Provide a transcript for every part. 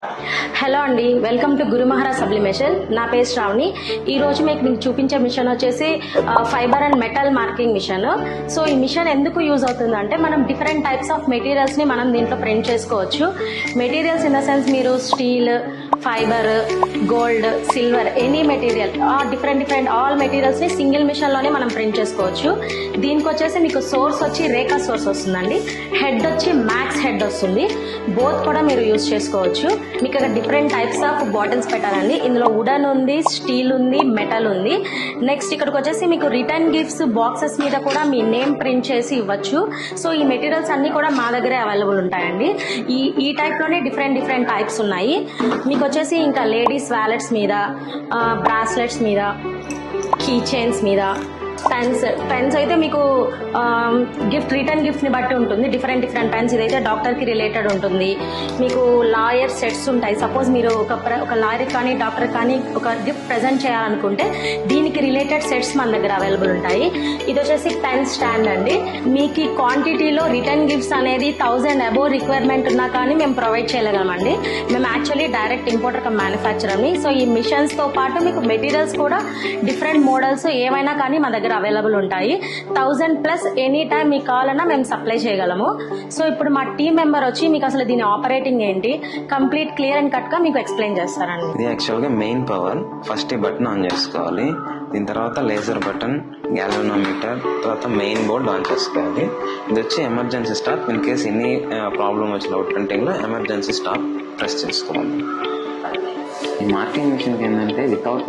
Hello అండి, welcome to Guru Maharaj sublimation. నా పేరు శ్రావణి. ఈరోజు మీకు చూపించే మిషన్ వచ్చేసి fibre and metal marking machine. So ఈ మిషన్ ఎందుకు యూజ్ అవుతుందంటే మనం డిఫరెంట్ టైప్స్ ఆఫ్ మెటీరియల్స్ని మనం దీంట్లో ప్రింట్ చేసుకోవచ్చు. మెటీరియల్స్ ఇన్ ద సెన్స్ మీరు steel, fibre, gold, silver, any material, different all మెటీరియల్స్ని సింగిల్ మిషన్లోనే మనం ప్రింట్ చేసుకోవచ్చు. దీనికి వచ్చేసి మీకు సోర్స్ వచ్చి రేఖా సోర్స్ వస్తుందండి. హెడ్ వచ్చి మ్యాక్స్ హెడ్ వస్తుంది. బోత్ కూడా మీరు యూజ్ చేసుకోవచ్చు. మీకు ఇక్కడ డిఫరెంట్ టైప్స్ ఆఫ్ బాటిల్స్ పెట్టాలండి. ఇందులో వుడన్ ఉంది, స్టీల్ ఉంది, మెటల్ ఉంది. నెక్స్ట్ ఇక్కడికి వచ్చేసి మీకు రిటర్న్ గిఫ్ట్స్ బాక్సెస్ మీద కూడా మీ నేమ్ ప్రింట్ చేసి ఇవ్వచ్చు. సో ఈ మెటీరియల్స్ అన్ని కూడా మా దగ్గరే అవైలబుల్ ఉంటాయండి. ఈ టైప్ లోనే డిఫరెంట్ టైప్స్ ఉన్నాయి. మీకు వచ్చేసి ఇంకా లేడీస్ వ్యాలెట్స్ మీద, బ్రాస్లెట్స్ మీద, కీ చైన్స్ మీద, పెన్స్ అయితే మీకు రిటర్న్ గిఫ్ట్ ని బట్టి ఉంటుంది. Different pens. ఇదైతే డాక్టర్ కి రిలేటెడ్ ఉంటుంది. మీకు లాయర్ సెట్స్ ఉంటాయి. సపోజ్ మీరు ఒక లాయర్ కానీ డాక్టర్ కానీ ఒక గిఫ్ట్ ప్రెజెంట్ చేయాలనుకుంటే దీనికి రిలేటెడ్ సెట్స్ మన దగ్గర అవైలబుల్ ఉంటాయి. ఇది వచ్చేసి పెన్ స్టాండ్ అండి. మీకు ఈ క్వాంటిటీలో రిటర్న్ గిఫ్ట్స్ అనేది 1000 అబోవ్ రిక్వైర్మెంట్ ఉన్నా కానీ మేము ప్రొవైడ్ చేయలేగలమండి. మేము యాక్చువల్లీ డైరెక్ట్ ఇంపోర్టర్ కమ్ మ్యానుఫ్యాక్చరర్ని. సో ఈ మిషన్స్ తో పాటు మీకు మెటీరియల్స్ కూడా డిఫరెంట్ మోడల్స్ ఏవైనా కానీ మా దగ్గర అవైలబుల్ ఉంటాయి. 1000+ ఎనీ టైం మీకు కావాలన్నా మేము సప్లై చేయగలము. సో ఇప్పుడు మా టీం మెంబర్ వచ్చి మీకు అసలు దీని ఆపరేటింగ్ ఏంటి కంప్లీట్ క్లియర్ అండ్ కట్ గా మీకు ఎక్స్ప్లెయిన్ చేస్తారండి. ఇది యాక్చువల్ గా మెయిన్ పవర్. ఫస్ట్ ఈ బటన్ ఆన్ చేసుకోవాలి. దీని తర్వాత లేజర్ బటన్, గ్యాల్వనోమీటర్, తర్వాత మెయిన్ బోర్డ్ ఆన్ చేసుకోవాలి. ఇది వచ్చి emergency stop. In case any problem వచ్చిన ప్రింటింగ్ లో ఎమర్జెన్సీ స్టాప్ ప్రెస్ చేసుకోవాలి. ఈ మార్కింగ్ మిషన్కి ఏంటంటే వితౌట్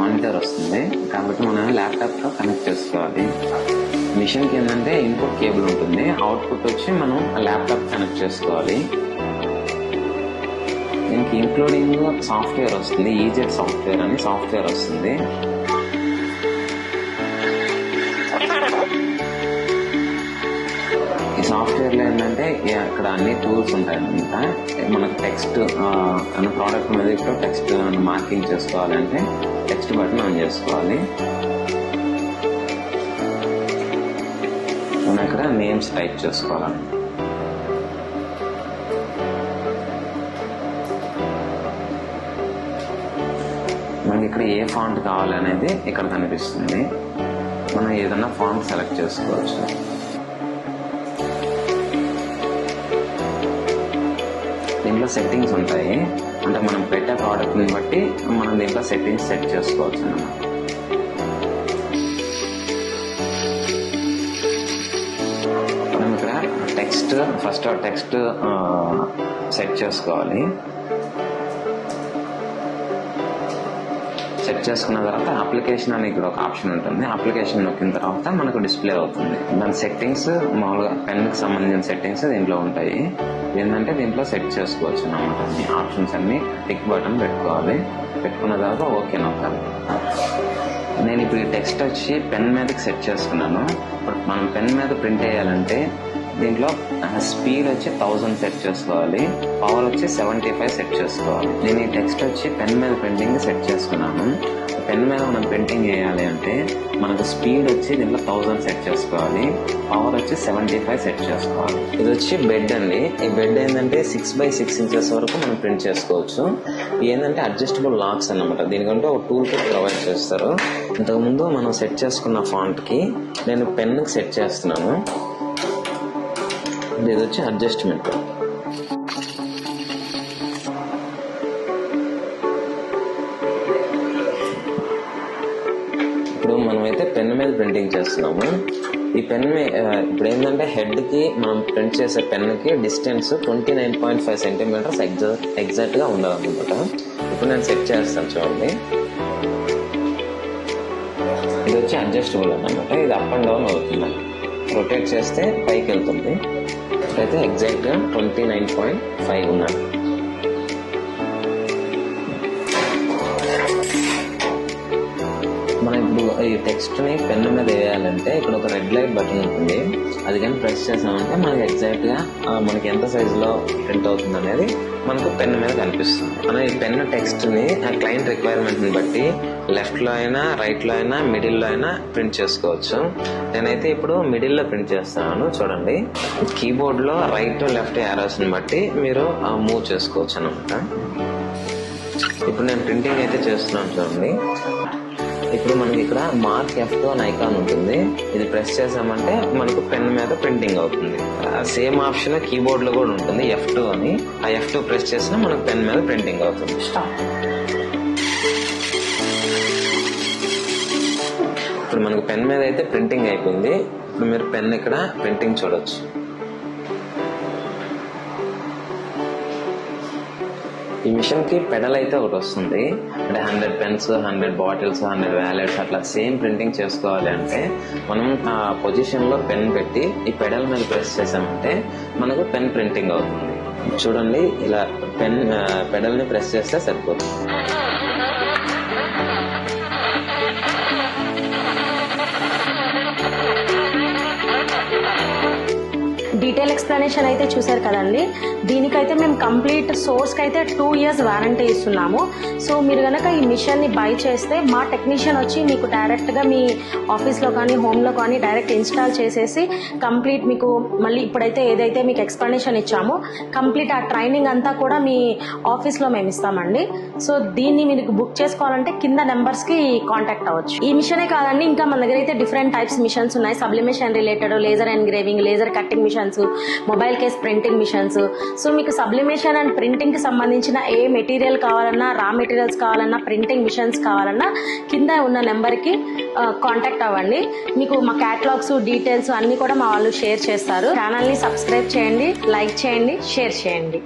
మానిటర్ వస్తుంది కాబట్టి మనం ల్యాప్టాప్తో కనెక్ట్ చేసుకోవాలి. మిషన్కి ఏంటంటే ఇన్పుట్ కేబుల్ ఉంటుంది. అవుట్పుట్ వచ్చి మనం ల్యాప్టాప్ కనెక్ట్ చేసుకోవాలి. దీనికి ఇంక్లూడింగ్ సాఫ్ట్వేర్ వస్తుంది. ఈజెట్ సాఫ్ట్వేర్ అని సాఫ్ట్వేర్ వస్తుంది. ఈ సాఫ్ట్వేర్లో ఏంటంటే ఇక్కడ అన్ని టూల్స్ ఉంటాయి అనమాట. మనకు టెక్స్ట్ అన్న ప్రోడక్ట్ మీద ఇక్కడ టెక్స్ట్ మార్కింగ్ చేసుకోవాలంటే టెక్స్ట్ బటన్ ఆన్ చేసుకోవాలి. మనం ఇక్కడ నేమ్స్ టైప్ చేసుకోవాలి. మనకి ఇక్కడ ఏ ఫాంట్ కావాలనేది ఇక్కడ కనిపిస్తుంది. మనం ఏదైనా ఫాంట్ సెలెక్ట్ చేసుకోవచ్చు. దీంట్లో సెట్టింగ్స్ ఉంటాయి. అంటే మనం పెట్టే ప్రోడక్ట్ని బట్టి మనం దీంట్లో సెట్టింగ్స్ సెట్ చేసుకోవచ్చు అన్నమాట. మనం ఇక్కడ ఫస్ట్ టెక్స్ట్ సెట్ చేసుకోవాలి. సెట్ చేసుకున్న తర్వాత అప్లికేషన్ అని ఇక్కడ ఒక ఆప్షన్ ఉంటుంది. అప్లికేషన్ నొక్కిన తర్వాత మనకు డిస్ప్లే అవుతుంది. దాని సెట్టింగ్స్ మామూలుగా పెన్కి సంబంధించిన సెట్టింగ్స్ దీంట్లో ఉంటాయి. ఏంటంటే దీంట్లో సెట్ చేసుకోవచ్చు అన్నమాట. ఈ ఆప్షన్స్ అన్ని టిక్ బటన్ పెట్టుకోవాలి. పెట్టుకున్న తర్వాత ఓకే నొక్కాలి. నేను ఇప్పుడు ఈ టెక్స్ట్ వచ్చి పెన్ మీదకి సెట్ చేసుకున్నాను. ఇప్పుడు మనం పెన్ మీద ప్రింట్ చేయాలంటే దీంట్లో స్పీడ్ వచ్చి 1000 సెట్ చేసుకోవాలి. పవర్ వచ్చి 75 సెట్ చేసుకోవాలి. నేను ఈ టెక్స్ట్ వచ్చి పెన్ మీద ప్రింటింగ్ సెట్ చేసుకున్నాను. పెన్ మీద మనం ప్రింటింగ్ చేయాలి అంటే మనకు స్పీడ్ వచ్చి దీంట్లో 1000 సెట్ చేసుకోవాలి. పవర్ వచ్చి 75 సెట్ చేసుకోవాలి. ఇది వచ్చి బెడ్ అండి. ఈ బెడ్ ఏంటంటే 6x6 ఇంచెస్ వరకు మనం ప్రింట్ చేసుకోవచ్చు. ఏంటంటే అడ్జస్టబుల్ లాక్స్ అన్నమాట. దీనికంటే ఒక టూల్ కిట్ ప్రొవైడ్ చేస్తారు. ఇంతకుముందు మనం సెట్ చేసుకున్న ఫాంట్ కి నేను పెన్కి సెట్ చేస్తున్నాను. ఇది వచ్చి అడ్జస్ట్మెంట్. ఇప్పుడు మనమైతే పెన్ మీద ప్రింటింగ్ చేస్తున్నాము. ఈ పెన్ ఇప్పుడు ఏంటంటే హెడ్ కి మనం ప్రింట్ చేసే పెన్ కి డిస్టెన్స్ 29.5 సెంటీమీటర్స్ ఎగ్జాక్ట్ గా ఉండాలన్నమాట. ఇప్పుడు నేను సెట్ చేస్తాను చూడండి. ఇది వచ్చి అడ్జస్టబుల్ అన్నమాట. ఇది అప్ అండ్ డౌన్ అవుతుంది. రొటేట్ చేస్తే పైకి వెళ్తుంది. అయితే ఎగ్జాక్ట్గా 29.5 ఉన్నాడు. మనం ఇప్పుడు ఈ టెక్స్ట్ని పెన్ను మీద వేయాలంటే ఇక్కడ ఒక రెడ్ లైట్ బటన్ ఉంటుంది. అది కానీ ప్రెస్ చేసామంటే మనకి ఎగ్జాక్ట్గా మనకి ఎంత సైజులో ప్రింట్ అవుతుంది అనేది మనకు పెన్ మీద కనిపిస్తుంది. మనం ఈ పెన్ టెక్స్ట్ ని ఆ క్లయింట్ రిక్వైర్మెంట్ ని బట్టి లెఫ్ట్ లో అయినా, రైట్ లో అయినా, మిడిల్ లో అయినా ప్రింట్ చేసుకోవచ్చు. నేనైతే ఇప్పుడు మిడిల్ లో ప్రింట్ చేస్తున్నాను. చూడండి, కీబోర్డ్ లో రైట్ లెఫ్ట్ యారోస్ ని బట్టి మీరు మూవ్ చేసుకోవచ్చు అనమాట. ఇప్పుడు నేను ప్రింటింగ్ అయితే చేస్తున్నాను. చూడండి, ఇప్పుడు మనకి ఇక్కడ మార్క్ F2 అని ఐకాన్ ఉంటుంది. ఇది ప్రెస్ చేసామంటే మనకు పెన్ మీద ప్రింటింగ్ అవుతుంది. సేమ్ ఆప్షన్ కీబోర్డ్ లో కూడా ఉంటుంది, F2 అని. ఆ F2 ప్రెస్ చేసినా మనకు పెన్ మీద ప్రింటింగ్ అవుతుంది. ఇప్పుడు మనకు పెన్ మీద అయితే ప్రింటింగ్ అయిపోయింది. ఇప్పుడు మీరు పెన్ ఇక్కడ ప్రింటింగ్ చూడొచ్చు. ఈ మిషన్ కి పెడల్ అయితే ఒకటి వస్తుంది. అంటే 100 పెన్స్, 100 బాటిల్స్, 100 వ్యాలెట్స్ అట్లా సేమ్ ప్రింటింగ్ చేసుకోవాలి అంటే మనం ఆ పొజిషన్ లో పెన్ పెట్టి ఈ పెడల్ మీద ప్రెస్ చేసామంటే మనకు పెన్ ప్రింటింగ్ అవుతుంది. చూడండి, ఇలా పెడల్ ని ప్రెస్ చేస్తే సరిపోతుంది. డీటెయిల్ ఎక్స్ప్లెనేషన్ అయితే చూసారు కదండి. దీనికైతే మేము కంప్లీట్ సోర్స్కి అయితే 2 years వారంటీ ఇస్తున్నాము. సో మీరు కనుక ఈ మిషన్ని బై చేస్తే మా టెక్నీషియన్ వచ్చి మీకు డైరెక్ట్గా మీ ఆఫీస్లో కానీ హోమ్లో కానీ డైరెక్ట్ ఇన్స్టాల్ చేసేసి కంప్లీట్ మీకు మళ్ళీ ఇప్పుడైతే ఏదైతే మీకు ఎక్స్ప్లెనేషన్ ఇచ్చామో కంప్లీట్ ఆ ట్రైనింగ్ అంతా కూడా మీ ఆఫీస్లో మేము ఇస్తామండి. సో దీన్ని మీకు బుక్ చేసుకోవాలంటే కింద నెంబర్స్కి కాంటాక్ట్ అవ్వచ్చు. ఈ మిషనే కాదండి, ఇంకా మన దగ్గర అయితే డిఫరెంట్ టైప్స్ మిషన్స్ ఉన్నాయి. Sublimation related, laser engraving, laser cutting machines, mobile case printing machines. So మీకు సబ్లిమేషన్ అండ్ ప్రింటింగ్ కి సంబంధించిన ఏ మెటీరియల్ కావాలన్నా, రా మెటీరియల్స్ కావాలన్నా, ప్రింటింగ్ మిషన్స్ కావాలన్నా కింద ఉన్న నెంబర్ కి కాంటాక్ట్ అవ్వండి. మీకు మా క్యాటలాగ్స్, డీటెయిల్స్ అన్ని కూడా మా వాళ్ళు షేర్ చేస్తారు. ఛానల్ ని సబ్స్క్రైబ్ చేయండి, లైక్ చేయండి, షేర్ చేయండి.